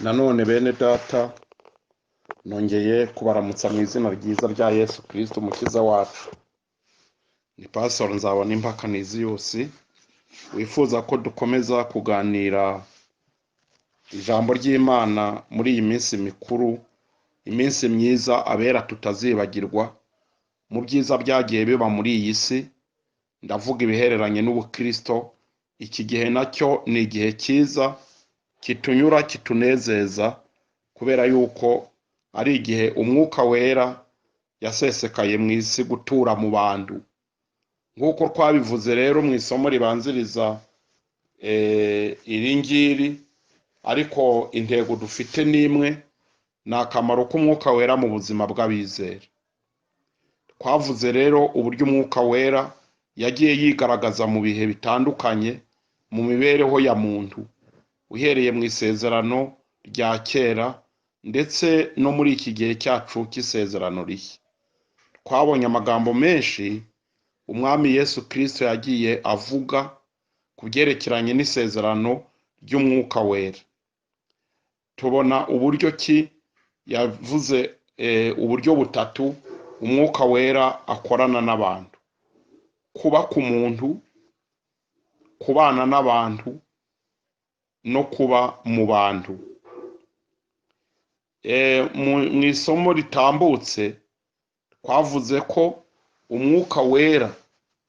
Nanone bene data nongeye kubaramutsa mu izina ryiza rya Yesu Kristo umukiza wacu. Ni Pastor NZABONIMPA Canisius wifuza ko dukomeza kuganira ijambo ry'Imana muri iyi minsi mikuru, iminsi myiza abera tutazibagirwa mu byiza byagiye biba muri iyi si. Ndavuga ibihereranye n'ubukristo. Iki gihe nacyo ni igihe cyiza kitunyura kitunezeza, kubera yuko ari igihe umwuka wera yasesekaye mu isi gutura mu bantu. Nk'uko twabivuze rero mu isomo ribanziriza iri ngiri, ariko intego dufite n'imwe, ni akamaro k'umwuka wera mu buzima bw'abizera. Twavuze rero uburyo umwuka wera yagiye yigaragaza mu bihe bitandukanye mu mibereho ya muntu, uhereye mu isezerano rya kera ndetse no muri iki gihe cyacu cy'isezerano rishya. Twabonye amagambo menshi umwami Yesu Kristo yagiye avuga ku byerekeranye n'isezerano ry'umwuka wera. Tubona uburyo ki yavuze uburyo butatu umwuka wera akorana n'abantu: kuba ku muntu, kubana n'abantu no kuba mu bantu. Mu isomo ritambutse twavuze ko umwuka wera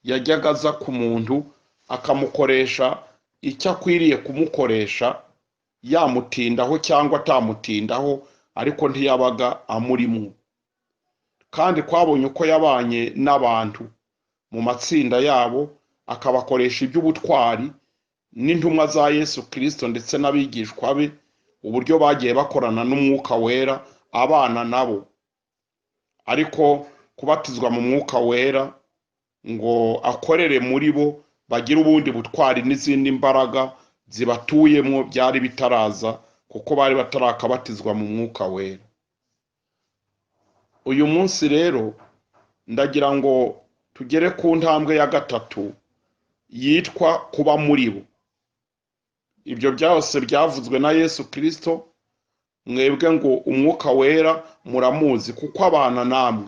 yajyaga aza ku muntu akamukoresha icyo akwiriye kumukoresha, yamutindaho cyangwa atamutindaho, ariko ntiyabaga amurimo. Kandi twabonye uko yabanye n'abantu mu matsinda yabo, akabakoresha iby'ubutwari n'intumwa za Yesu Kristo ndetse n'abigishwa be, uburyo bagiye bakorana n'umwuka wera abana nabo. Ariko kubatizwa mu mwuka wera ngo akorere muri bo bagire ubundi butwari n'izindi mbaraga zibatuyemo byari bitaraza, kuko bari batarakabatizwa mu mwuka wera. Uyu munsi rero ndagira ngo tugere ku ntambwe ya gatatu yitwa kuba muri bo. Ibyo byose byavuzwe na Yesu Kristo. Mwebwe ngo umwuka wera muramuzi kuko abana namwe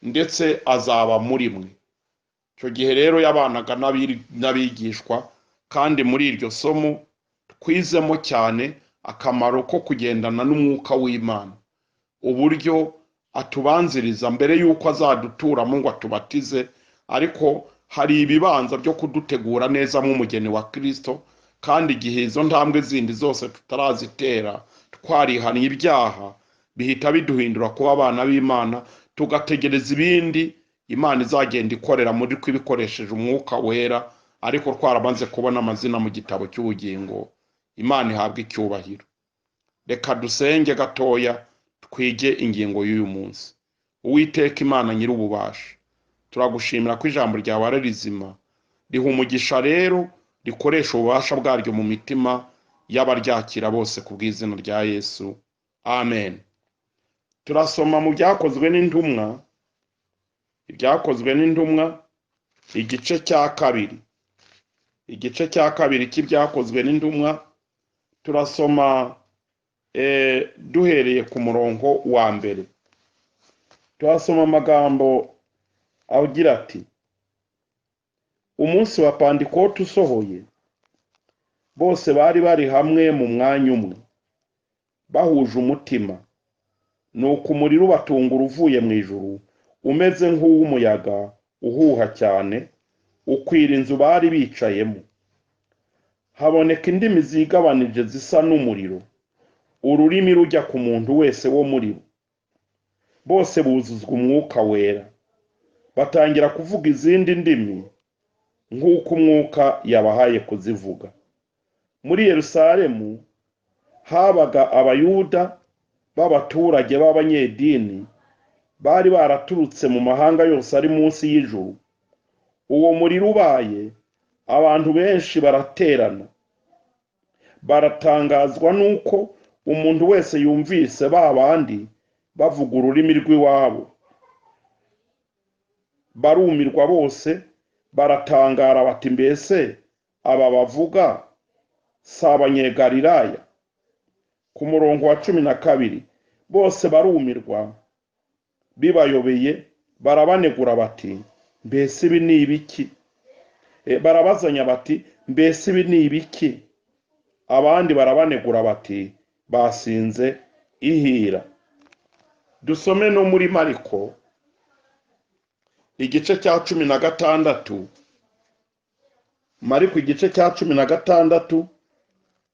ndetse azaba muri mwe. Icyo gihe rero yabanaga n'abigishwa, kandi muri iryo somo twizemo cyane akamaro ko kugendana n'umwuka w'Imana, uburyo atubanziriza mbere yuko azaduturamo ngo atubatize. Ariko hari ibibanza byo kudutegura neza nk'umugeni wa Kristo, kandi igihe izo ntambwe zindi zose tutarazitera, twarihaniye ibyaha, bihita biduhindura kuba abana b'Imana, tugategereza ibindi Imana izagenda ikorera muri twe ibikoresheje umwuka wera, ariko twarabanze kubona amazina mu gitabo cy'ubugingo. Imana ihabwa icyubahiro. Reka dusenge gatoya twige ingingo y'uyu munsi. Uwiteka Imana nyir'ububasha, turagushimira ko ijambo ryawe ari rizima, riha umugisha rero rikoresha ububasha bwaryo mu mitima y'abaryakira bose ku bw'izina rya Yesu, amen. Turasoma mu byakozwe n'intumwa, ibyakozwe n'intumwa igice cya kabiri. Igice cya kabiri cy'ibyakozwe n'intumwa turasoma duhereye ku murongo wa mbere. Turasoma amagambo agira ati: umunsi wa Pantekote usohoye, bose bari bari hamwe mu mwanya umwe, bahuje umutima. Nuko umuriro ubatungura uvuye mu ijuru, umeze nk'uw'umuyaga uhuha cyane, ukwira inzu bari bicayemo. Haboneka indimi zigabanije zisa n'umuriro, ururimi rujya ku muntu wese wo muri bo. Bose buzuzwa umwuka wera, batangira kuvuga izindi ndimi nk'uko umwuka yabahaye kuzivuga. Muri Yerusalemu habaga abayuda b'abaturage b'abanyedini, bari baraturutse mu mahanga yose ari munsi y'ijuru. Uwo muriro ubaye, abantu benshi baraterana, baratangazwa nuko umuntu wese yumvise ba bandi bavuga ururimi rw'iwabo. Barumirwa bose, baratangara bati, mbese aba bavuga si abanyegalilaya? ku murongo wa 12 bose barumirwa bibayobeye barabanegura bati mbese ibi ni ibiki? Barabazanya bati mbese ibi ni ibiki? Abandi barabanegura bati basinze ihira. Dusome no muri Mariko igice cya 16, Mariko igice cya 16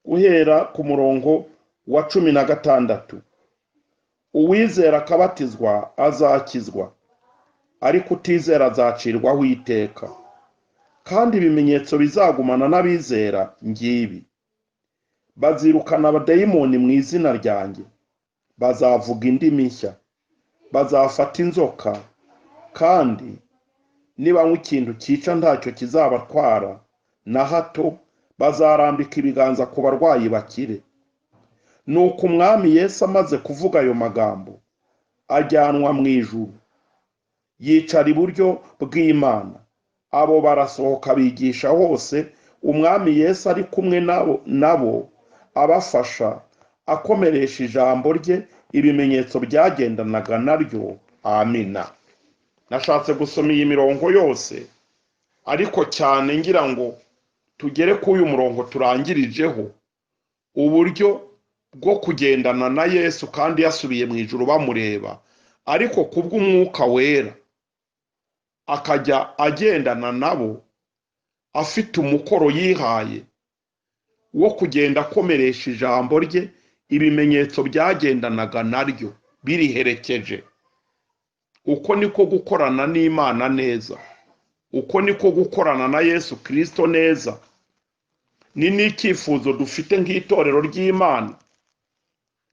guhera ku murongo wa 16. Uwizera akabatizwa azakizwa, ariko utizera azacirwaho iteka. Kandi ibimenyetso bizagumana n'abizera ngibi: bazirukana abadayimoni mu izina ryanjye, bazavuga indimi nshya, bazafata inzoka, kandi nibanywa ikintu cyica ntacyo kizabatwara na hato, bazarambika ibiganza ku barwayi bakire. Nuko umwami Yesu amaze kuvuga ayo magambo, ajyanwa mu ijuru, yicara iburyo bw'Imana. Abo barasohoka bigisha hose, umwami Yesu ari kumwe nabo abafasha, akomeresha ijambo rye, ibimenyetso byagendanaga naryo. Amina. Nashatse gusoma iyi mirongo yose, ariko cyane ngira ngo tugere ku uyu murongo turangirijeho, uburyo bwo kugendana na Yesu kandi yasubiye mu ijuru bamureba, ariko kubw'umwuka wera akajya agendana nabo, afite umukoro yihaye wo kugenda akomeresha ijambo rye, ibimenyetso byagendanaga naryo biriherekeje. Uko niko gukorana n'Imana neza, uko niko gukorana na Yesu Kristo neza. Ni n'icyifuzo dufite nk'itorero ry'Imana,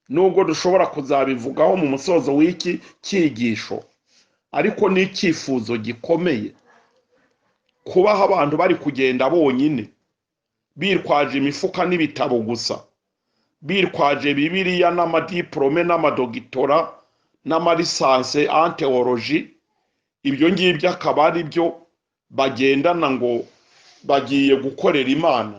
nubwo dushobora kuzabivugaho mu musozo w'iki cyigisho, ariko ni icyifuzo gikomeye kubaho abantu bari kugenda bonyine, birwaje imifuka n'ibitabo gusa, birwaje Bibiliya n'amadiplome n'amadogitora n'amalisanse en théologie. Ibyo ngibyo akaba ari byo bagendana ngo bagiye gukorera Imana.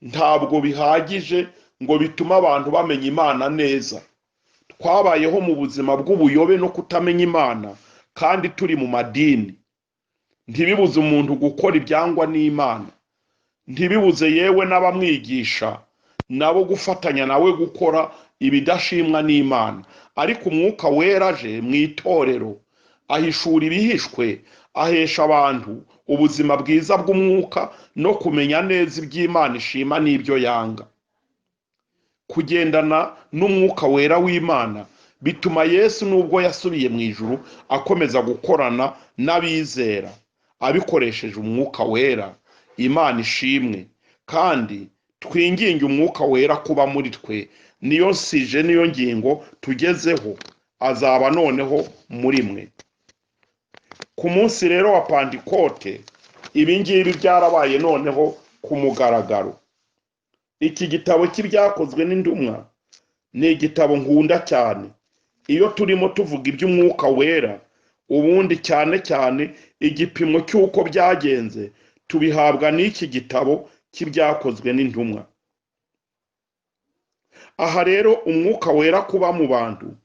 Ntabwo bihagije ngo bituma abantu bamenya Imana neza. Twabayeho mu buzima bw'ubuyobe no kutamenya Imana, kandi turi mu madini. Ntibibuze umuntu gukora ibyangwa n'Imana, ntibibuze yewe n'abamwigisha nabo gufatanya nawe gukora ibidashimwa n'Imana. Ariko umwuka wera aje mu itorero, ahishura ibihishwe, ahesha abantu ubuzima bwiza bw'umwuka no kumenya neza iby'Imana ishima n'ibyo yanga. Kugendana n'umwuka wera w'Imana bituma Yesu nubwo yasubiye mu ijuru akomeza gukorana n'abizera abikoresheje umwuka wera. Imana ishimwe, kandi twinginge umwuka wera kuba muri twe. Niyo sije, niyo ngingo tugezeho, azaba noneho muri mwe. Ku munsi rero wa Pentekote ibi ngibi byarabaye noneho ku mugaragaro. Iki gitabo cy'ibyakozwe n'intumwa ni igitabo nkunda cyane. Iyo turimo tuvuga iby'umwuka wera, ubundi cyane cyane igipimo cy'uko byagenze tubihabwa n'iki gitabo cy'ibyakozwe n'intumwa. Aha rero umwuka wera kuba mu bantu,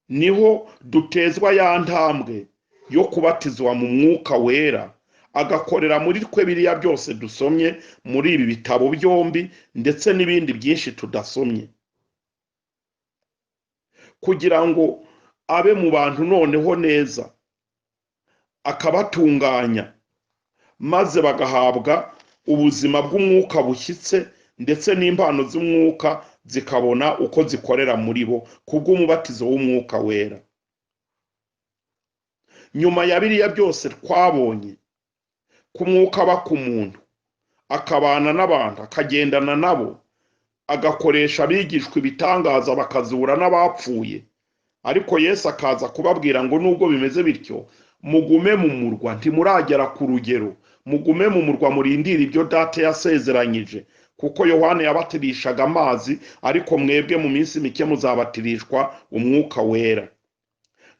niho dutezwa ya ntambwe yo kubatizwa mu mwuka wera, agakorera muri twe biriya byose dusomye muri ibi bitabo byombi, ndetse n'ibindi byinshi tudasomye, kugira ngo abe mu bantu noneho neza, akabatunganya, maze bagahabwa ubuzima bw'umwuka bushyitse, ndetse n'impano z'umwuka zikabona uko zikorera muri bo kubw'umubatizo w'umwuka wera. Nyuma ya biriya byose twabonye, ku mwuka aba ku muntu, akabana n'abantu, akagendana nabo, agakoresha abigishwa ibitangaza bakazura n'abapfuye. Ariko Yesu akaza kubabwira ngo nubwo bimeze bityo, mugume mu murwa, ntimuragera ku rugero, mugume mu murwa murindira ibyo Data yasezeranyije. Kuko Yohana yabatirishaga amazi, ariko mwebwe mu minsi mike muzabatirishwa umwuka wera.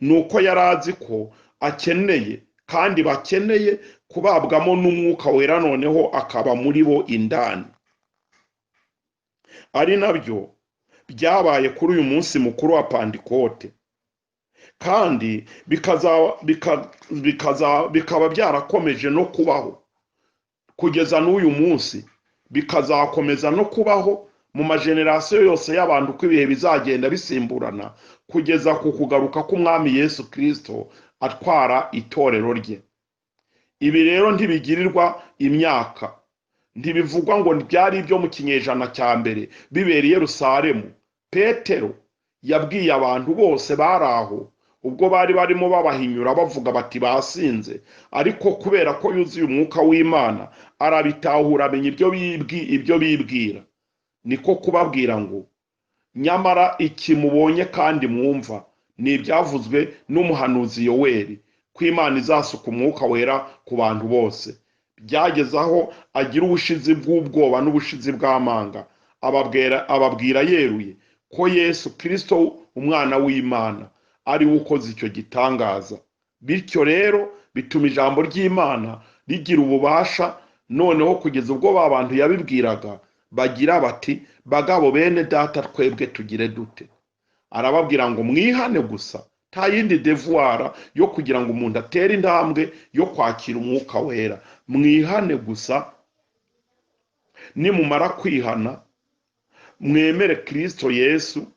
Nuko yarazi ko akeneye, kandi bakeneye kubabwamo n'umwuka wera, noneho akaba muri bo indani. Ari nabyo byabaye kuri uyu munsi mukuru wa Pantekote, kandi bikaba byarakomeje no kubaho kugeza n'uyu munsi, bikazakomeza no kubaho mu majenerasiyo yose y'abantu uko ibihe bizagenda bisimburana kugeza ku kugaruka k'umwami Yesu Kristo atwara itorero rye. Ibi rero ntibigirirwa imyaka, ntibivugwa ngo byari ibyo mu kinyejana cya mbere bibereye Yerusalemu. Petero yabwiye abantu bose bari aho ubwo bari barimo babahinyura bavuga bati basinze, ariko kubera ko yuzuye umwuka w'Imana arabitahura, amenya ibyo bibwira. Niko kubabwira ngo nyamara iki mubonye kandi mwumva ni ibyavuzwe n'umuhanuzi Yoweri, ko Imana izasuka umwuka wera ku bantu bose. Byageze aho agira ubushizi bw'ubwoba n'ubushizi bw'amanga, ababwira yeruye ko Yesu Kristo umwana w'Imana ari we ukoze icyo gitangaza. Bityo rero bituma ijambo ry'Imana rigira ububasha, noneho kugeza ubwo bantu yabibwiraga bagira bati bagabo bene data twebwe tugire dute. Arababwira ngo mwihane gusa, nta yindi devoir yo kugira ngo umuntu atere intambwe yo kwakira umwuka wera. Mwihane gusa, nimumara kwihana mwemere Kristo Yesu,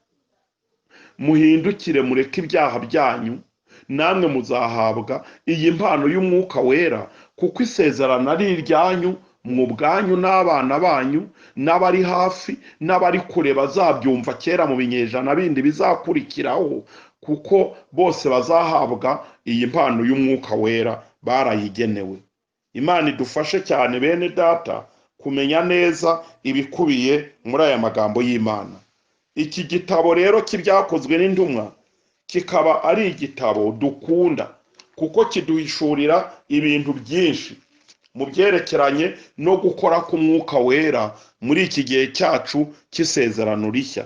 muhindukire mureke ibyaha byanyu, namwe muzahabwa iyi mpano y'umwuka wera, kuko isezerano ari iryanyu mu bwanyu n'abana banyu n'abari hafi n'abari kure bazabyumva kera mu binyejana bindi bizakurikiraho, kuko bose bazahabwa iyi mpano y'umwuka wera barayigenewe. Imana idufashe cyane bene data kumenya neza ibikubiye muri aya magambo y'Imana. Iki gitabo rero cy'ibyakozwe n'intumwa kikaba ari igitabo dukunda, kuko kiduhishurira ibintu byinshi mu byerekeranye no gukora k'umwuka wera muri iki gihe cyacu cy'isezerano rishya.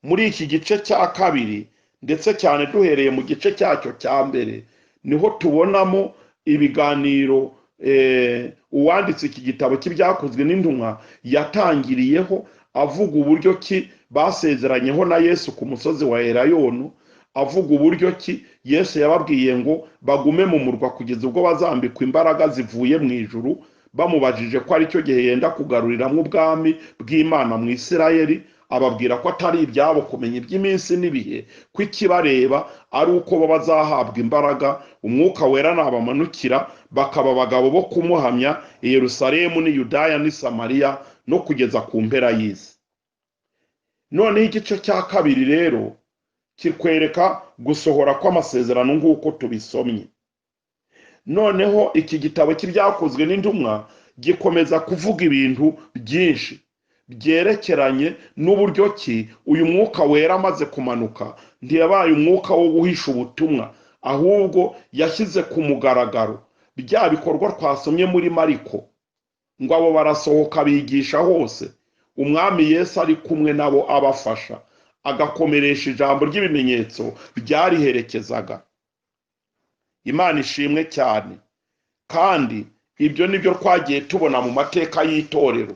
Muri iki gice cya kabiri, ndetse cyane duhereye mu gice cyacyo cya mbere, niho tubonamo ibiganiro uwanditse iki gitabo cy'ibyakozwe n'intumwa yatangiriyeho, avuga uburyo ki basezeranyeho na Yesu ku musozi wa Elayono, avuga uburyo ki Yesu yababwiye ngo bagume mu murwa kugeza ubwo bazambikwa imbaraga zivuye mu ijuru, bamubajije ko ari cyo gihe yenda kugaruriramo ubwami bw'Imana mu Isirayeli. Ababwira ko atari ibyabo kumenya iby'iminsi n'ibihe, ko ikibareba ari uko bo bazahabwa imbaraga, umwuka wera nabamanukira, bakaba abagabo bo kumuhamya i Yerusalemu n'i Yudaya n'i Samariya no kugeza ku mpera y'isi. Noneho igice cya kabiri rero kikwereka gusohora kw'amasezerano nk'uko tubisomye. Noneho iki gitabo cy'ibyakozwe n'intumwa gikomeza kuvuga ibintu byinshi byerekeranye n'uburyo ki uyu mwuka wera amaze kumanuka ntiyabaye umwuka wo guhisha ubutumwa, ahubwo yashyize ku mugaragaro bya bikorwa twasomye muri Mariko, ngo abo barasohoka bigisha hose, umwami Yesu ari kumwe nabo abafasha, agakomeresha ijambo ry'ibimenyetso byariherekezaga. Imana ishimwe cyane. Kandi ibyo nibyo twagiye tubona mu mateka y'itorero,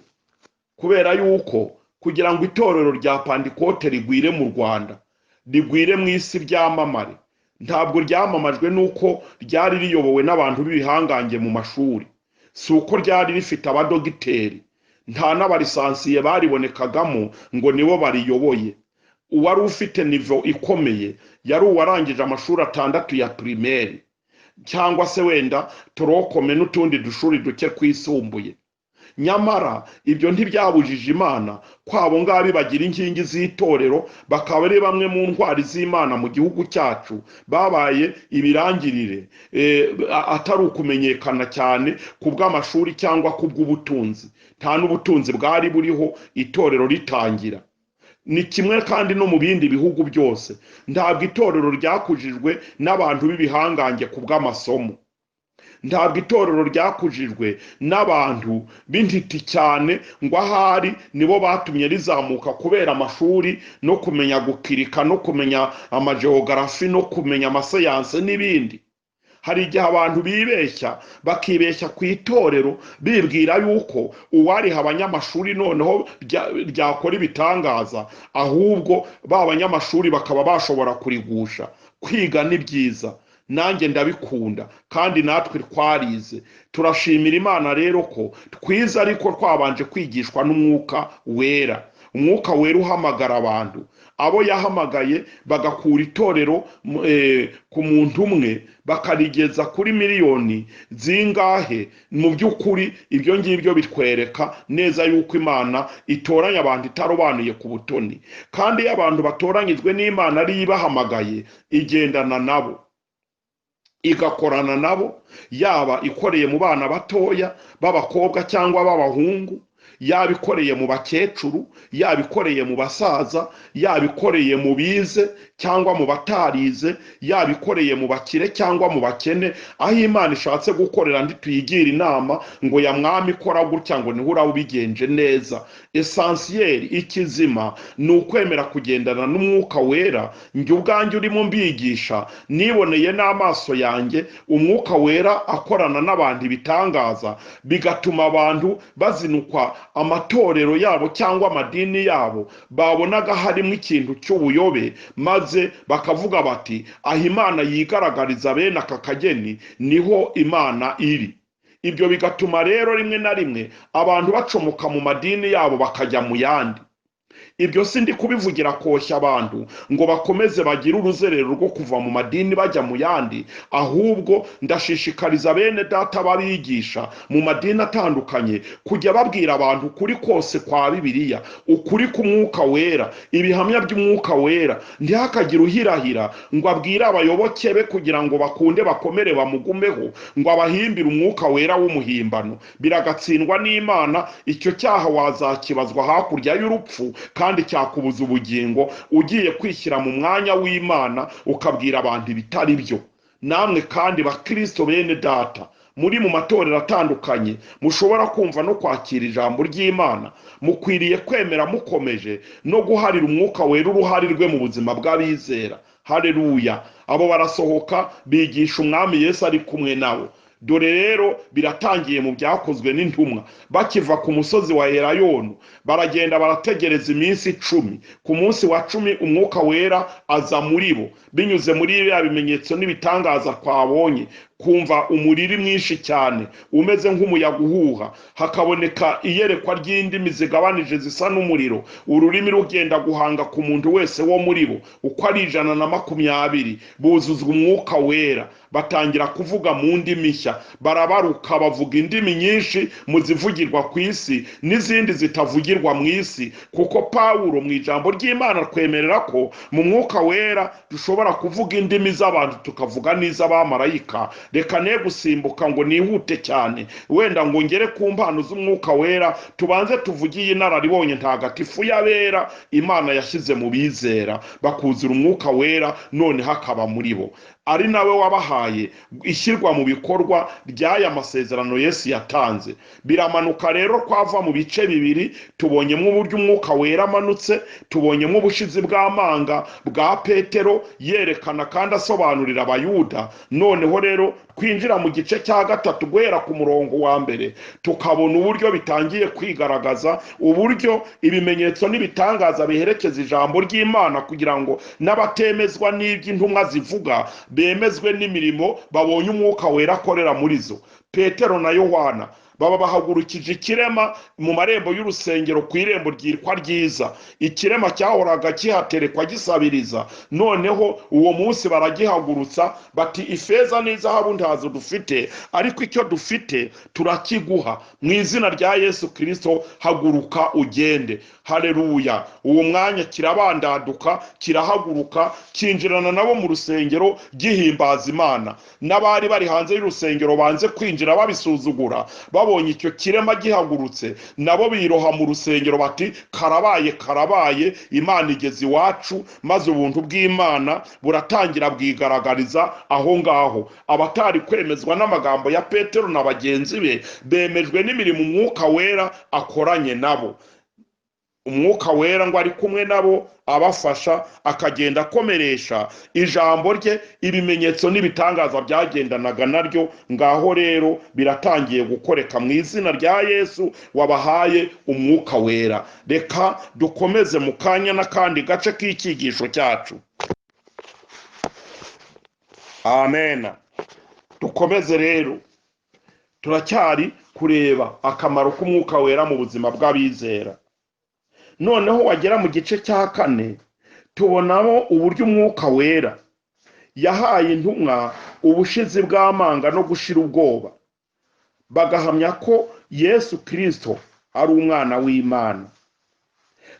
kubera yuko kugira ngo itorero rya Pantekote rigwire mu Rwanda, rigwire mu isi ryamamare, ntabwo ryamamajwe nuko ryari riyobowe n'abantu b'ibihangange mu mashuri, si uko ryari rifite abadogiteri, nta n'abalisansiye baribonekagamo ngo nibo bariyoboye. Uwari ufite nivo ikomeye yari uwarangije amashuri 6 ya primaire, cyangwa se wenda turokome n'utundi dushuri duke kwisumbuye. Nyamara ibyo ntibyabujije Imana kwabo ngabi bagira inkingi z'itorero, bakaba ari bamwe mu ntwari z'Imana mu gihugu cyacu, babaye ibirangirire atari ukumenyekana cyane kubw'amashuri cyangwa kubw'ubutunzi. Nta n'ubutunzi bwari buriho itorero ritangira. Ni kimwe kandi no mu bindi bihugu byose, ntabwo itorero ryakujijwe n'abantu b'ibihangange kubw'amasomo, ntabwo itorero ryakujijwe n'abantu b'intiti cyane ngo ahari nibo batumye rizamuka kubera amashuri no kumenya gukirika no kumenya amageografi no kumenya amasayanse n'ibindi. hari igihe abantu bibeshya bakibeshya ku itorero bibwira yuko uwariha abanyamashuri noneho ryakora ibitangaza, ahubwo ba banyamashuri bakaba bashobora kurigusha. Kwiga ni byiza, nanjye ndabikunda, kandi natwe twarize. Turashimira Imana rero ko twize ariko twabanje kwigishwa n'umwuka wera. Umwuka wera uhamagara abantu, abo yahamagaye bagakura itorero ku muntu umwe bakarigeza kuri miliyoni zingahe. Mu by'ukuri ibyo ngibyo bitwereka neza yuko Imana itoranya abantu itarobanuye ku butoni, kandi iyo abantu batoranyijwe n'Imana ari ibahamagaye igendana nabo, igakorana nabo, yaba ikoreye mu bana batoya b'abakobwa cyangwa b'abahungu, yaba ikoreye mu bakecuru, yaba ikoreye mu basaza, yaba ikoreye mu bize cyangwa mu batarize, yaba ikoreye mu bakire cyangwa mu bakene. Aho Imana ishatse gukorera ntituyigira inama ngo ya mwami ikora gutya ngo niho urabe ubigenje neza. Essentiel, ikizima ni ukwemera kugendana n'umwuka wera. Njye ubwanjye urimo mbigisha niboneye n'amaso yanjye umwuka wera akorana n'abantu ibitangaza, bigatuma abantu bazinukwa amatorero yabo cyangwa amadini yabo babonaga harimo ikintu cy'ubuyobe, maze bakavuga bati aho Imana yigaragariza bene aka kageni niho Imana iri. Ibyo bigatuma rero rimwe na rimwe abantu bacomoka mu madini yabo bakajya mu yandi. Ibyo sindi kubivugira koshya abantu ngo bakomeze bagire uruzerero rwo kuva mu madini bajya mu yandi, ahubwo ndashishikariza bene data babigisha mu madini atandukanye kujya babwira abantu ukuri kose kwa Bibiliya, ukuri k'umwuka wera, ibihamya by'umwuka wera. Ntihakagire uhirahira ngo abwire abayoboke be kugira ngo bakunde bakomere bamugumeho, ngo abahimbire umwuka wera w'umuhimbano. Biragatsindwa n'Imana. Icyo cyaha wazakibazwa hakurya y'urupfu, kandi cyakubuza ubugingo ugiye kwishyira mu mwanya w'Imana ukabwira abantu ibitari byo. Namwe kandi bakristo bene data muri mu matorero atandukanye mushobora kumva no kwakira ijambo ry'Imana, mukwiriye kwemera mukomeje no guharira umwuka wera uruhare rwe mu buzima bw'abizera. Haleluya! Abo barasohoka bigisha umwami Yesu ari kumwe nabo. Dore rero biratangiye mu byakozwe n'intumwa. Bakiva ku musozi wa Erayonu baragenda barategereza iminsi 10. Ku munsi wa 10 umwuka wera aza muri bo binyuze muri ya bimenyetso n'ibitangaza twabonye. Kumva umuriri mwinshi cyane umeze nk'umuyaga uhuha, hakaboneka iyerekwa ry'indimi zigabanije zisa n'umuriro, ururimi rugenda guhanga ku muntu wese wo muri bo uko ari 120. Buzuzwa umwuka wera, batangira kuvuga mu ndimi nshya, barabaruka bavuga indimi nyinshi mu zivugirwa ku isi n'izindi zitavugirwa mu isi, kuko Pawulo mu ijambo ry'Imana twemerera ko mu mwuka wera dushobora kuvuga indimi z'abantu tukavuga n'iz'abamarayika. Reka ne gusimbuka ngo nihute cyane, wenda ngo ngere ku mpano z'umwuka wera, tubanze tuvugiye inararibonye ntagatifu y'abera Imana yashyize mu bizera bakuzura umwuka wera, none hakaba muri bo. Ari nawe wabahaye ishyirwa mu bikorwa ry'aya masezerano Yesu yatanze. Biramanuka rero kwava mu bice bibiri. Tubonyemo uburyo umwuka wera amanutse, tubonyemo ubushizi bw'amanga bwa Petero yerekana kandi asobanurira abayuda. Noneho rero kwinjira mu gice cya gatatu guhera ku murongo wa mbere, tukabona uburyo bitangiye kwigaragaza, uburyo ibimenyetso n'ibitangaza biherekeza ijambo ry'Imana kugira ngo n'abatemezwa n'iby'intumwa zivuga bemezwe n'imirimo babonye umwuka wera akorera muri zo. Petero na Yohana baba bahagurukije ikirema mu marembo y'urusengero ku irembo ryitwa ryiza. Ikirema cyahoraga kihaterekwa gisabiriza, noneho uwo munsi baragihagurutsa bati ifeza n'izahabu ntazo dufite, ariko icyo dufite turakiguha. Mu izina rya Yesu Kristo haguruka ugende. Haleluya! Uwo mwanya kirabandaduka, kirahaguruka, kinjirana nabo mu rusengero gihimbaza Imana. N'abari bari hanze y'urusengero banze kwinjira babisuzugura, babonye icyo kirema gihagurutse, nabo biroha mu rusengero bati karabaye karabaye, Imana igeze iwacu. Maze ubuntu bw'Imana buratangira bwigaragariza aho ngaho. Abatari kwemezwa n'amagambo ya Petero na bagenzi be bemejwe n'imirimo umwuka wera akoranye nabo. umwuka wera ngo ari kumwe nabo abafasha, akagenda akomeresha ijambo rye ibimenyetso n'ibitangaza byagendanaga naryo. Ngaho rero biratangiye gukoreka mu izina rya Yesu wabahaye umwuka wera. Reka dukomeze mu kanya n'akandi gace k'icyigisho cyacu. Amen. Dukomeze rero, turacyari kureba akamaro k'umwuka wera mu buzima bw'abizera. Noneho wagera mu gice cya 4 tubonamo uburyo umwuka wera yahaye intumwa ubushizi bw'amanga no gushira ubwoba, bagahamya ko Yesu Kristo ari umwana w'Imana,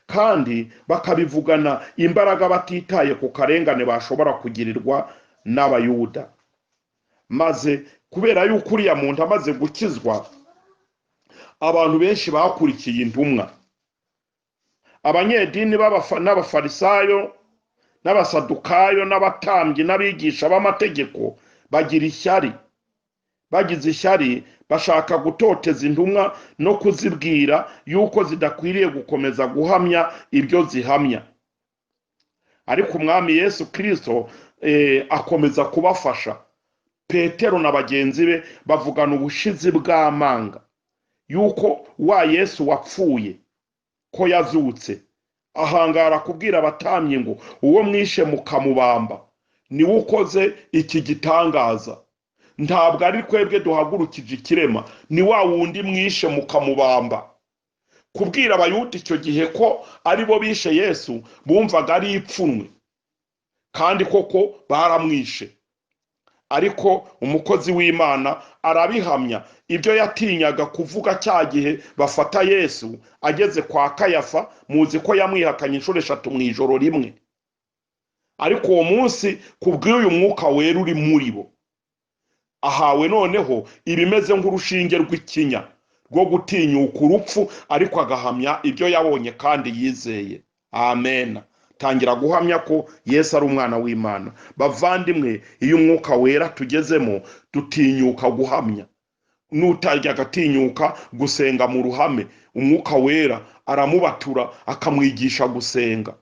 kandi bakabivugana imbaraga batitaye ku karengane bashobora kugirirwa n'abayuda. Maze kubera yuko uriya muntu amaze gukizwa, abantu benshi bakurikiye intumwa. Abanyedini n'abafarisayo n'abasadukayo n'abatambyi n'abigisha b'amategeko bagira ishyari. Bagize ishyari, bashaka gutoteza intumwa no kuzibwira yuko zidakwiriye gukomeza guhamya ibyo zihamya. Ariko umwami Yesu Kristo akomeza kubafasha. Petero na bagenzi be bavugana ubushizi bw'amanga yuko wa Yesu wapfuye ko yazutse. Ahangara kubwira abatambyi ngo uwo mwishe mukamubamba niwe ukoze iki gitangaza. Ntabwo ari twebwe duhagurukije ikirema, ni wa wundi mwishe mukamubamba. Kubwira abayuda icyo gihe ko ari bo bishe Yesu, bumvaga ari ipfunwe, kandi koko baramwishe. Ariko umukozi w'Imana arabihamya ibyo yatinyaga kuvuga cya gihe bafata Yesu ageze kwa Kayafa. Muzi ko yamwihakanye inshuro 3 mu ijoro rimwe. Ariko uwo munsi kubw'uyu mwuka wera uri muri bo, ahawe noneho ibimeze nk'urushinge rw'ikinya rwo gutinyuka urupfu, ariko agahamya ibyo yabonye kandi yizeye. Amen. Tangira guhamya ko Yesu ari umwana w'Imana. Bavandimwe, iyo umwuka wera tugezemo dutinyuka guhamya. Nutarya agatinyuka gusenga mu ruhame, umwuka wera aramubatura akamwigisha gusenga,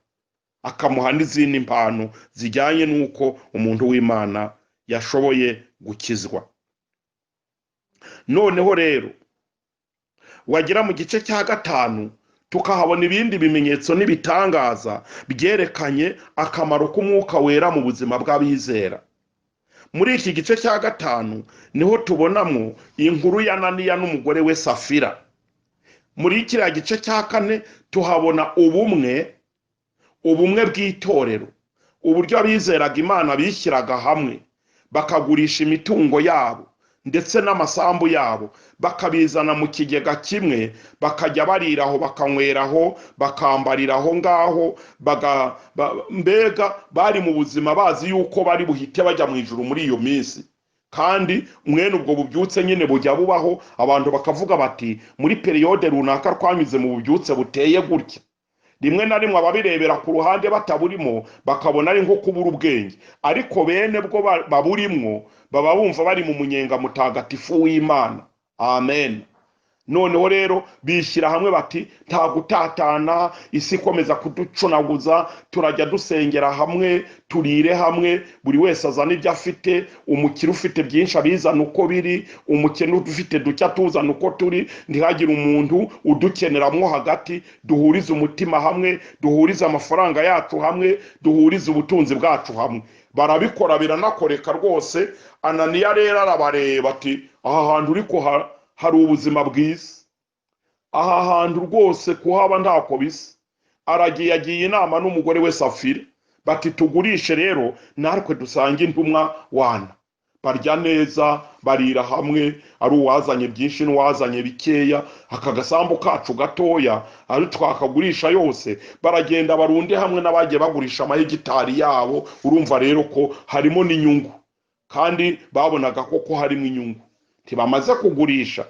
akamuha n'izindi mpano zijyanye n'uko umuntu w'Imana yashoboye gukizwa. Noneho rero wagera mu gice cya 5 tukahabona ibindi bimenyetso n'ibitangaza byerekanye akamaro k'umwuka wera mu buzima bw'abizera. Muri iki gice cya 5 niho tubonamo inkuru ya Ananiya n'umugore we Safira. Muri kiriya gice cya 4 tuhabona ubumwe bw'itorero, uburyo abizeraga Imana bishyiraga hamwe bakagurisha imitungo yabo ndetse n'amasambu yabo, bakabizana mu kigega kimwe, bakajya bariraho, bakanyweraho, bakambariraho ngaho, mbega bari mu buzima bazi yuko bari buhite bajya mu ijuru muri iyo minsi. Kandi mwene ubwo bubyutse nyine bujya bubaho, abantu bakavuga bati muri periode runaka twanyuze mu bubyutse buteye gutya. Rimwe na rimwe ababirebera ku ruhande bataburimo bakabona ari nko kubura ubwenge, ariko bene bwo baburimwo baba bumva bari mu munyenga mutagatifu w'Imana. Amen. Noneho rero bishyira hamwe bati nta gutatana, isi ikomeza kuducunaguza, turajya dusengera hamwe, turire hamwe, buri wese azana ibyo afite. Umukire ufite byinshi abizana uko biri, umukene ufite ducya tuzana uko turi, ntihagire umuntu udukeneramwo hagati. Duhurize umutima hamwe, duhurize amafaranga yacu hamwe, duhurize ubutunzi bwacu hamwe. Barabikora, biranakoreka rwose. Ananiya rero arabareba ati aha hantu uriko hari ubuzima bwiza, aha hantu rwose kuhaba ntako bisa. Yagiye inama n'umugore we Safira bati tugurishe rero natwe dusange intumwa wana. Barya neza, barira hamwe, ari uwazanye byinshi n'uwazanye bikeya. Aka gasambu kacu gatoya ari twakagurisha yose, baragenda barunde hamwe n'abagiye bagurisha amahegitari yabo. Urumva rero ko harimo n'inyungu, kandi babonaga ko harimo inyungu. Ntibamaze kugurisha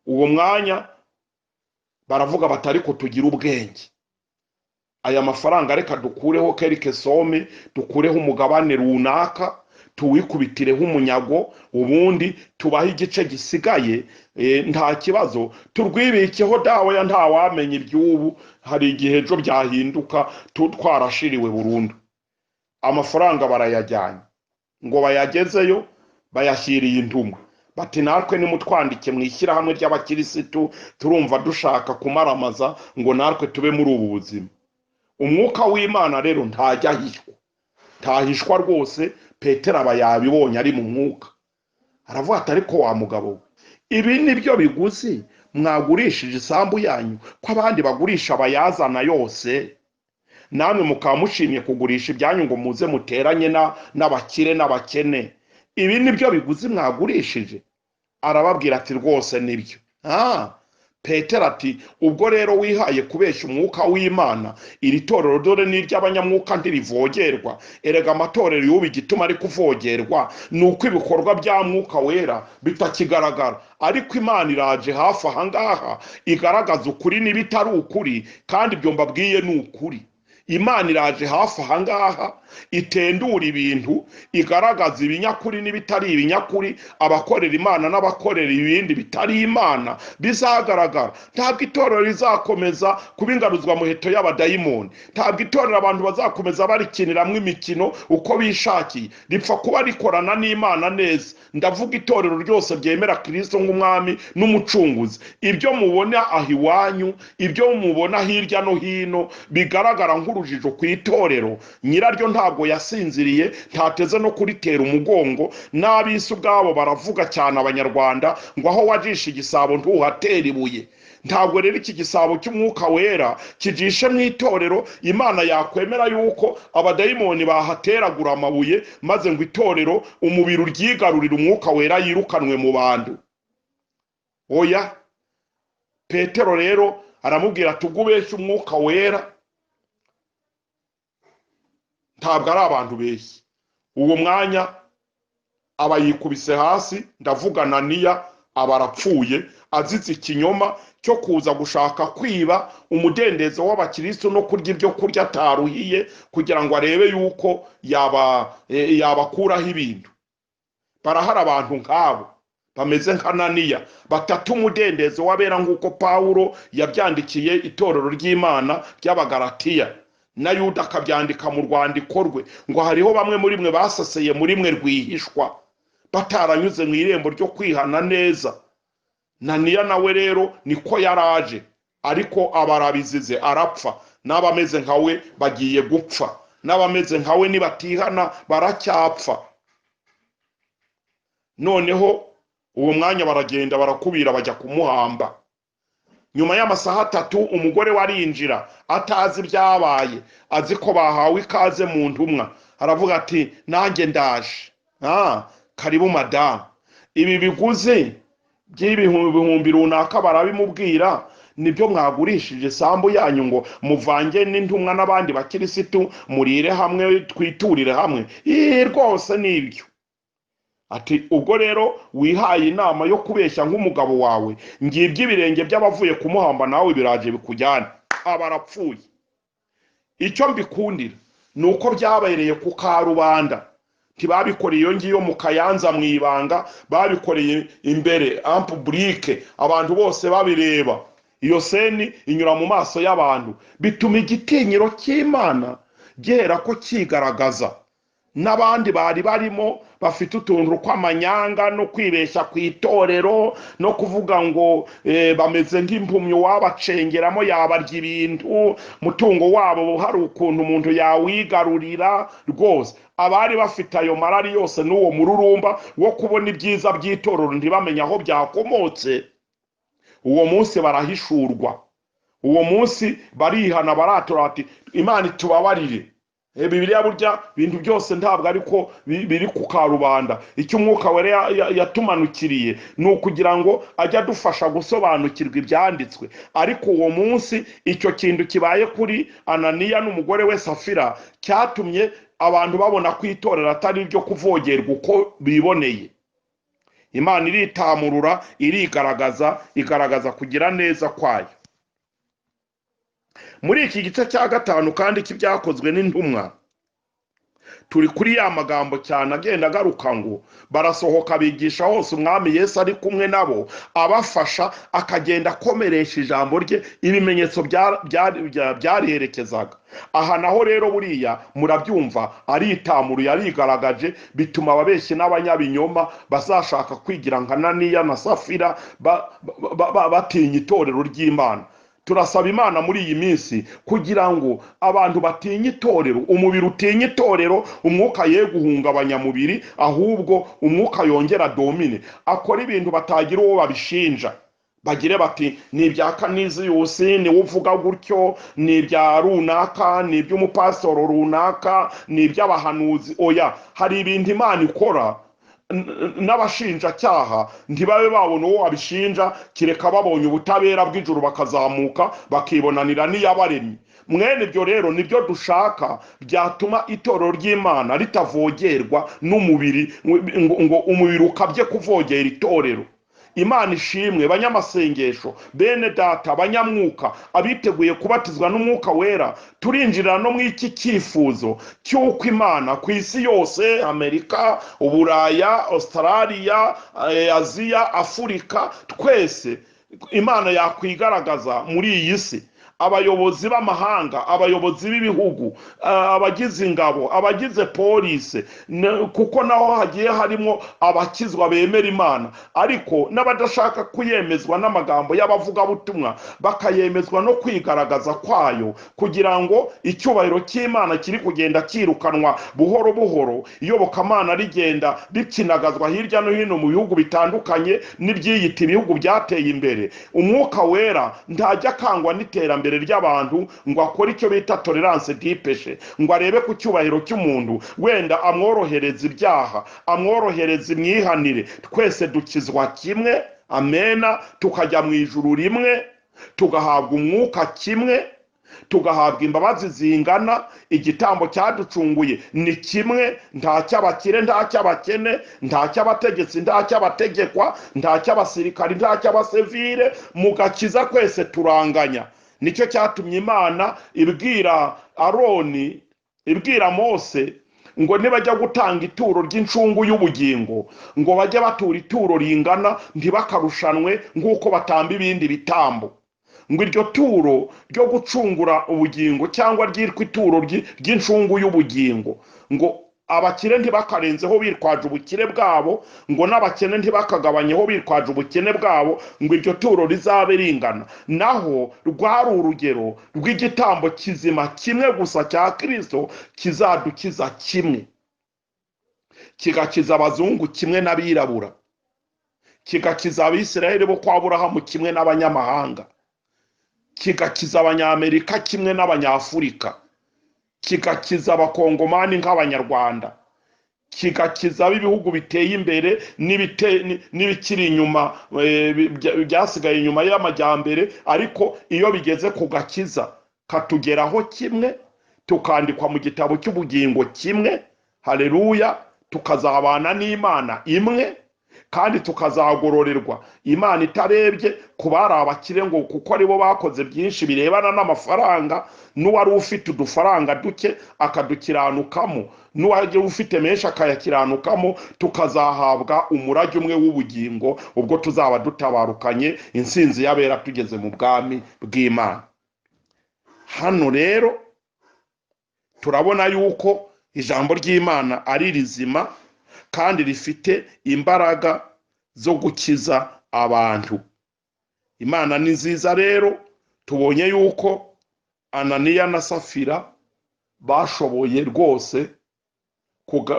uwo mwanya baravuga batari ko tugira ubwenge, aya mafaranga reka dukureho quelque somme, dukureho umugabane runaka, tuwikubitireho umunyago ubundi tubaho igice gisigaye nta kibazo turwibikeho dawe ya nta wamenya iby'ubu hari igihe ejo byahinduka twarashiriwe burundu. Amafaranga barayajyanye ngo bayagezeyo bayashyiriye intumwa bati natwe nimutwandike mu ishyirahamwe ry'abakirisitu turumva dushaka kumaramaza ngo natwe tube muri ubu buzima. Umwuka w'Imana rero ntajya ahishwa, ntahishwa rwose. Petero aba yabibonye ari mu mwuka, aravuga ati ariko wa mugabo, ibi nibyo biguzi mwagurishije isambu yanyu ko abandi bagurisha bayazana yose, namwe mukamushimye kugurisha ibyanyu ngo muze muteranye n'abakire n'abakene, ibi nibyo biguzi mwagurishije? Arababwira ati rwose nibyo. Petero ati ubwo rero wihaye kubeshya umwuka w'Imana, iri torero dore n'iry'abanyamwuka ntirivogerwa. Erega amatorero y'ubu igituma ari kuvogerwa nuko ibikorwa bya mwuka wera bitakigaragara, ariko Imana iraje hafi aha ngaha igaragaza ukuri n'ibitari ukuri, kandi ibyo mbabwiye ni ukuri. Imana iraje hafi aha ngaha itendura ibintu, igaragaza ibinyakuri n'ibitari ibinyakuri, abakorera Imana n'abakorera ibindi bitari Imana bizagaragara. Ntabwo itorero rizakomeza kuba ingaruzwa muheto y'abadayimoni, ntabwo itorero abantu bazakomeza barikiniramo imikino uko bishakiye, ripfa kuba rikorana n'Imana neza. Ndavuga itorero ryose ryemera Kristo nk'umwami n'umucunguzi. Ibyo mubona aho iwanyu, ibyo mubona hirya no hino bigaragara nk'urujijo ku itorero, nyiraryo ntabwo yasinziriye, ntateze no kuritera umugongo. N'abisi ubwabo baravuga cyane abanyarwanda ngo aho wajisha igisabo ntuhatera ibuye. Ntabwo rero iki gisabo cy'umwuka wera kijishe mu itorero Imana yakwemera yuko abadayimoni bahateragura amabuye maze ngo itorero umubiri uryigarurira umwuka wera yirukanwe mu bantu. Oya, Petero rero aramubwira ati ubwo ubeshya umwuka wera ntabwo ari abantu beshya. Uwo mwanya aba yikubise hasi, ndavuga Ananiya aba arapfuye azize ikinyoma cyo kuza gushaka kwiba umudendezo w'abakristo no kurya ibyo kurya ataruhiye kugira ngo arebe yuko yabakuraho ibintu. Barahari abantu nk'abo bameze nka Ananiya batatu umudendezo wabera nk'uko Pawulo yabyandikiye itorero ry'Imana ry'Abagalatiya, na Yuda akabyandika mu rwandiko rwe ngo hariho bamwe muri mwe basaseye muri mwe rwihishwa bataranyuze mu irembo ryo kwihana neza. Ananiya nawe rero niko yaraje, ariko abarabizize arapfa. N'abameze nkawe bagiye gupfa, n'abameze nkawe nibatihana baracyapfa. Noneho uwo mwanya baragenda barakubira bajya kumuhamba. Nyuma y'amasaha 3 umugore warinjira atazi ibyabaye, azi ko bahawe ikaze mu ntumwa, aravuga ati nanjye ndaje. Karibu madamu, ibi biguze by'ibihumbi runaka barabimubwira nibyo mwagurishije sambu yanyu ngo muvange n'intumwa n'abandi bakirisitu murire hamwe twiturire hamwe. Rwose nibyo. Ati ubwo rero wihaye inama yo kubeshya nk'umugabo wawe, ngibye ibirenge by'abavuye kumuhamba nawe biraje bikujyana. Abarapfuye. Icyo mbikundira nuko byabereye ku Karubanda, ntibabikoreye iyo ngiyo mu Kayanza mu ibanga, babikoreye imbere en public, abantu bose babireba. Iyo seni inyura mu maso y'abantu, bituma igitinyiro cy'Imana gihera ko kigaragaza. N'abandi bari barimo bafite utuntu kw'amanyanga no kwibeshya ku itorero no kuvuga ngo bameze nk'impumyi wabacengeramo yabarya ibintu, mutungo wabo hari ukuntu umuntu yawigarurira. Rwose abari bafite ayo marari yose n'uwo mururumba wo kubona ibyiza by'itorero ntibamenya aho byakomotse, uwo munsi barahishurwa. Uwo munsi barihana baratura ati Imana itubabarire. Bibiliya burya bintu byose ntabwo ariko biri ku Karubanda. Icyo umwuka wera yatumanukiriye ni ukugira ngo ajye adufasha gusobanukirwa ibyanditswe. Ariko uwo munsi icyo kintu kibaye kuri Ananiya n'umugore we Safira cyatumye abantu babona ko itorero atari ryo kuvogerwa uko biboneye. Imana iritamurura, igaragaza kugira neza kwayo. Muri iki gice cya 5 kandi cy'ibyakozwe n'intumwa turi kuri ya magambo cyane agenda agaruka ngo barasohoka bigisha hose umwami Yesu ari kumwe nabo abafasha, akagenda akomeresha ijambo rye ibimenyetso byariherekezaga. Aha naho rero buriya murabyumva aritamuruye, arigaragaje, bituma ababeshyi n'abanyabinyoma bazashaka kwigira nka Ananiya na Safira batinya itorero ry'Imana. Turasaba Imana muri iyi minsi kugira ngo abantu batinye itorero, umubiri utinye itorero, umwuka ye guhungabanya mubiri, ahubwo umwuka yongera domine, akora ibintu batagira uwo babishinja, bagire bati ni ibya Canisius ni uvuga gutyo, ni ibya runaka, ni iby'umupasitoro runaka, ni iby'abahanuzi. Oya, hari ibintu Imana ikora n'abashinjacyaha ntibabe babona uwo wabishinja, kireka babonye ubutabera bw'ijuru bakazamuka bakibonanira n'iyabaremye. Mwene ibyo rero nibyo dushaka byatuma itorero ry'Imana ritavogerwa n'umubiri, ngo umubiri ukabye kuvogera itorero. Imana ishimwe banyamasengesho, bene data, banyamwuka, abiteguye kubatizwa n'umwuka wera, turinjira no mu iki cyifuzo cy'uko Imana ku isi yose, Amerika, Uburaya, Australia, Aziya, Afurika, twese Imana yakwigaragaza muri iyi si. Abayobozi b'amahanga, abayobozi b'ibihugu, abagize ingabo, abagize polisi, kuko naho hagiye harimo abakizwa bemera Imana, ariko n'abadashaka kuyemezwa n'amagambo y'abavugabutumwa bakayemezwa no kwigaragaza kwayo, kugira ngo icyubahiro cy'Imana kiri kugenda kirukanwa buhoro buhoro, iyobokamana rigenda rikinagazwa hirya no hino mu bihugu bitandukanye n'ibyiyita ibihugu byateye imbere. Umwuka wera ntajya akangwa n'iterambere ry'abantu ngo akore icyo bita tolerance dipeshe, ngo arebe ku cyubahiro cy'umuntu wenda amworohereza ibyaha, amworohereza imyihanire. Twese dukizwa kimwe, amena, tukajya mu ijuru rimwe, tugahabwa umwuka kimwe, tugahabwa imbabazi zingana, igitambo cyaducunguye ni kimwe, nta cy'abakire, nta cy'abakene, nta cy'abategetsi, nta cy'abategekwa, nta cy'abasirikari, nta cy'abasivile, mu gakiza twese turanganya. Nicyo cyatumye Imana ibwira Aroni, ibwira Mose ngo nibajya gutanga ituro ry'incungu y'ubugingo, ngo bajye batura ituro ringana, ntibakarushanwe nk'uko batamba ibindi bitambo. Ngo iryo turo ryo gucungura ubugingo cyangwa ryitwa ituro ry'incungu y'ubugingo, ngo abakire ntibakarenzeho bitwaje ubukire bwabo, ngo n'abakene ntibakagabanyeho bitwaje ubukene bwabo, ngo iryo turo rizabe ringana. Naho rwari urugero rw'igitambo kizima kimwe gusa cya Kristo kizadukiza kimwe, kigakiza abazungu kimwe n'abirabura, kigakiza Abisirayeli bo kwa Aburahamu kimwe n'abanyamahanga, kigakiza Abanyamerika kimwe n'Abanyafurika, kigakiza Abakongomani nk'Abanyarwanda, kigakiza ab'ibihugu biteye imbere n'ibikiri inyuma, byasigaye inyuma y'amajyambere, ariko iyo bigeze ku gakiza katugeraho kimwe, tukandikwa mu gitabo cy'ubugingo kimwe. Haleluya! Tukazabana n'Imana imwe, kandi tukazagororerwa Imana itarebye ku bari abakire ngo kuko aribo bakoze byinshi birebana n'amafaranga, n'uwari ufite udufaranga duke akadukiranukamo, n'uwagiye ufite menshi akayakiranukamo. Tukazahabwa umurage umwe w'ubugingo ubwo tuzaba dutabarukanye insinzi y'abera tugeze mu bwami bw'Imana. Hano rero turabona yuko ijambo ry'Imana ari rizima kandi rifite imbaraga zo gukiza abantu. Imana ni nziza rero. Tubonye yuko Ananiya na Safira bashoboye rwose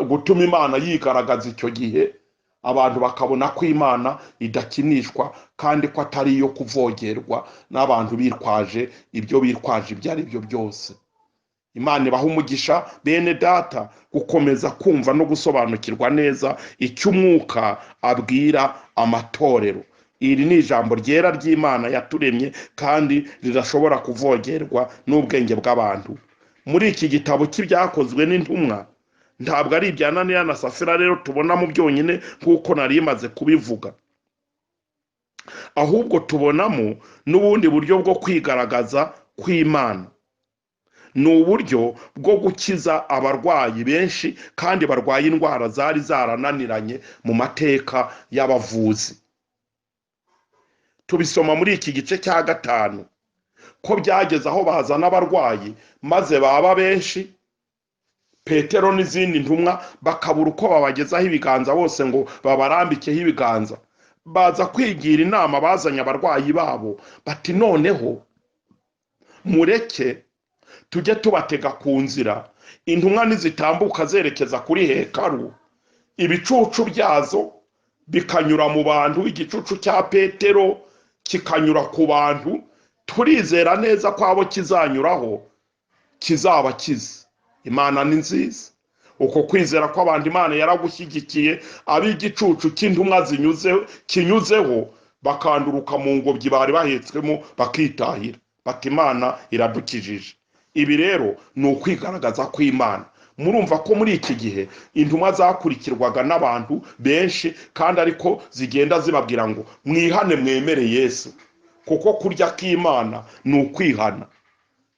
gutuma Imana yigaragaza icyo gihe, abantu bakabona ko Imana idakinishwa kandi ko atari iyo kuvogerwa n'abantu bitwaje ibyo bitwaje ibyo ari byo byose. Imana ibaha umugisha bene data gukomeza kumva no gusobanukirwa neza icyo umwuka abwira amatorero. Iri ni ijambo ryera ry'Imana yaturemye kandi rirashobora kuvogerwa n'ubwenge bw'abantu. Muri iki gitabo cy'ibyakozwe n'intumwa ntabwo ari ibya Ananiya na Safira rero tubona mu byonyine nk'uko nari maze kubivuga, ahubwo tubonamo n'ubundi buryo bwo kwigaragaza kw'Imana. ni uburyo bwo gukiza abarwayi benshi kandi barwaye indwara zari zarananiranye mu mateka y'abavuzi. Tubisoma muri iki gice cya 5 ko byageze aho bazana abarwayi maze baba benshi, Petero n'izindi ntumwa bakabura uko babagezaho ibiganza bose ngo babarambikeho ibiganza. Baza kwigira inama bazanye abarwayi babo bati noneho mureke tujye tubatega ku nzira, intumwa nizitambuka zerekeza kuri hekaru, ibicucu byazo bikanyura mu bantu, igicucu cya Petero kikanyura ku bantu, turizera neza ko abo kizanyuraho kizaba kiza. Imana ni nziza. Uko kwizera ko abantu Imana yaragushyigikiye, ab'igicucu cy'intumwa kinyuzeho bakanduruka mu ngobyi bari bahetswemo bakitahira bati Imana iradukijije. Ibi rero ni ukwigaragaza kw'Imana. Murumva ko muri iki gihe intumwa zakurikirwaga n'abantu benshi, kandi ariko zigenda zibabwira ngo mwihane mwemere Yesu, kuko kurya kw'Imana ni ukwihana.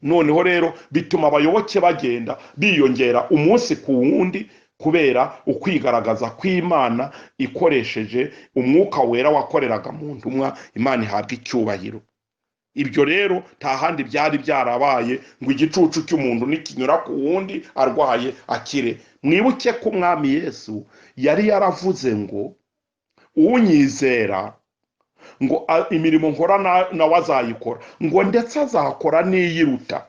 Noneho rero bituma abayoboke bagenda biyongera umunsi ku wundi kubera ukwigaragaza kw'Imana ikoresheje umwuka wera wakoreraga mu ntumwa. Imana ihabwa icyubahiro. Ibyo rero nta handi byari byarabaye ngo igicucu cy'umuntu nikinyura ku wundi arwaye akire. Mwibuke ko umwami Yesu yari yaravuze ngo unyizera ngo imirimo nkora nawe azayikora, ngo ndetse azakora n'iyiruta.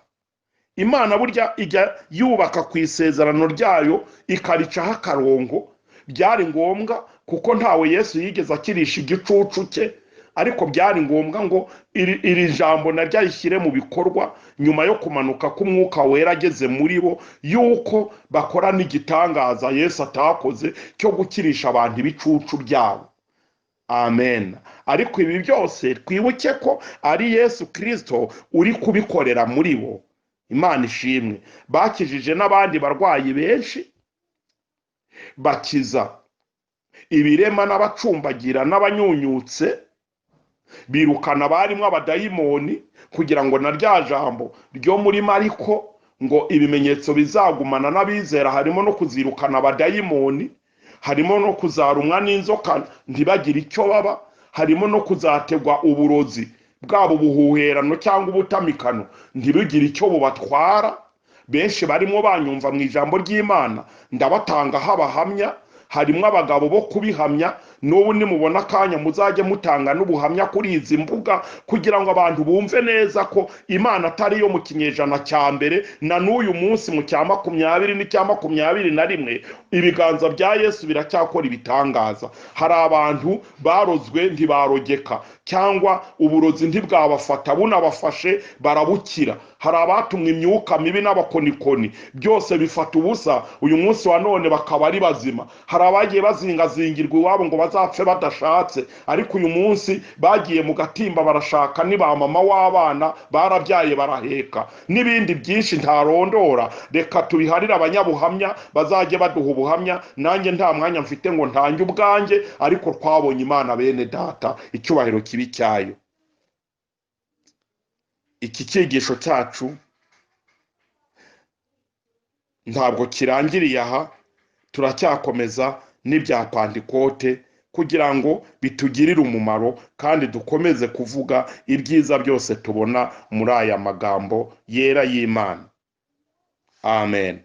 Imana burya ijya yubaka ku isezerano ryayo ikaricaho akarongo. Byari ngombwa kuko ntawe Yesu yigeze akirisha igicucu cye, ariko byari ngombwa ngo iri jambo naryo ayishyire mu bikorwa nyuma yo kumanuka k'umwuka wera ageze muri bo, yuko bakora n'igitangaza Yesu atakoze cyo gukirisha abantu ibicucu byabo. Amen. Ariko ibi byose twibuke ko ari Yesu Kristo uri kubikorera muri bo. Imana ishimwe. Bakijije n'abandi barwayi benshi, bakiza ibirema n'abacumbagira n'abanyunyutse, birukana barimo abadayimoni, kugira ngo na rya jambo ryo muri Mariko ngo ibimenyetso bizagumana n'abizera harimo no kuzirukana abadayimoni, harimo no kuzarumwa n'inzoka ntibagire icyo baba, harimo no kuzategwa uburozi bwabo buhuherano cyangwa ubutamikano ntibigire icyo bubatwara. Benshi barimo banyumva mu ijambo ry'Imana ndabatanga abahamya, harimo abagabo bo kubihamya. N'ubu nimubona akanya muzajye mutanga n'ubuhamya kuri izi mbuga, kugira ngo abantu bumve neza ko Imana atari yo mu kinyejana cya mbere na n'uyu munsi mu cya 20 n'icya 21 ibiganza bya Yesu biracyakora ibitangaza. Hari abantu barozwe ntibarogeka, cyangwa uburozi ntibwabafata, bunabafashe barabukira. Hari abatumwe imyuka mibi n'abakonikoni, byose bifata ubusa, uyu munsi wa none bakaba ari bazima. Hari abagiye bazingazingirwa iwabo ngo bazapfe badashatse, ariko uyu munsi bagiye mu gatimba barashaka, ni ba mama w'abana barabyaye baraheka, n'ibindi byinshi ntarondora. Reka tubiharire abanyabuhamya bazajye baduha ubuhamya. Nanjye nta mwanya mfite ngo ntange ubwanjye, ariko twabonye Imana bene data, icyubahiro kibi cyayo. Iki cyigisho cyacu ntabwo kirangiriye aha, turacyakomeza n'ibya Pantekote kugira ngo bitugirire umumaro, kandi dukomeze kuvuga ibyiza byose tubona muri aya magambo yera y'Imana. Amen.